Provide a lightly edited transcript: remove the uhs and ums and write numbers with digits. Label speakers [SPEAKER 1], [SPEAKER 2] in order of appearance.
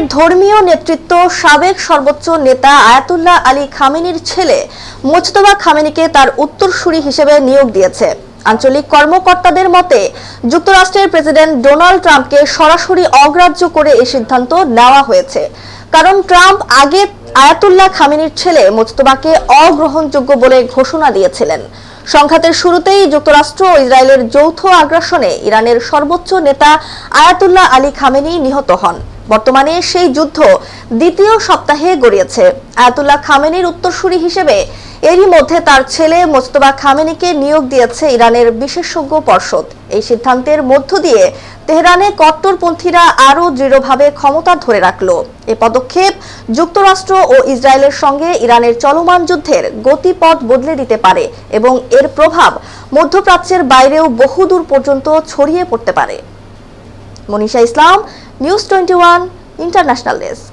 [SPEAKER 1] ইরানের ধর্মীয় নেতৃত্ব সাবেক সর্বোচ্চ নেতা আয়াতুল্লাহ আলী খামেনির ছেলে মোজতবা খামেনিকে তার উত্তরসূরি হিসেবে নিয়োগ দিয়েছে। আঞ্চলিক কর্মকর্তাদের মতে যুক্তরাষ্ট্রের প্রেসিডেন্ট ডোনাল্ড ট্রাম্পকে সরাসরি অগ্রাহ্য করে এই সিদ্ধান্ত নেওয়া হয়েছে, কারণ ট্রাম্প আগে আয়াতুল্লাহ খামেনির ছেলে মোজতবাকে অগ্রহণযোগ্য বলে ঘোষণা দিয়েছিলেন। সংঘাতের শুরুতেই যুক্তরাষ্ট্র ও ইসরায়েলের যৌথ আগ্রাসনে ইরানের সর্বোচ্চ নেতা আয়াতুল্লাহ আলী খামেনি নিহত হন। বর্তমানে সেই যুদ্ধ দ্বিতীয় সপ্তাহে গড়িয়েছে। আয়াতুল্লাহ খামেনির উত্তরসূরি হিসেবে এরই মধ্যে তার ছেলে মোজতবা খামেনিকে নিয়োগ দিয়েছে ইরানের বিশেষজ্ঞ পর্ষদ। এই সিদ্ধান্তের মধ্য দিয়ে তেহরানে কট্টরপন্থীরা আরও দৃঢ়ভাবে ক্ষমতা ধরে রাখল। এ পদক্ষেপ যুক্তরাষ্ট্র ও ইসরায়েলের সঙ্গে ইরানের চলমান যুদ্ধের গতিপথ বদলে দিতে পারে এবং এর প্রভাব মধ্যপ্রাচ্যের বাইরেও বহুদূর পর্যন্ত ছড়িয়ে পড়তে পারে। মনীষা ইসলাম, নিউজ 21 ইন্টারন্যাশনাল ডেস্ক।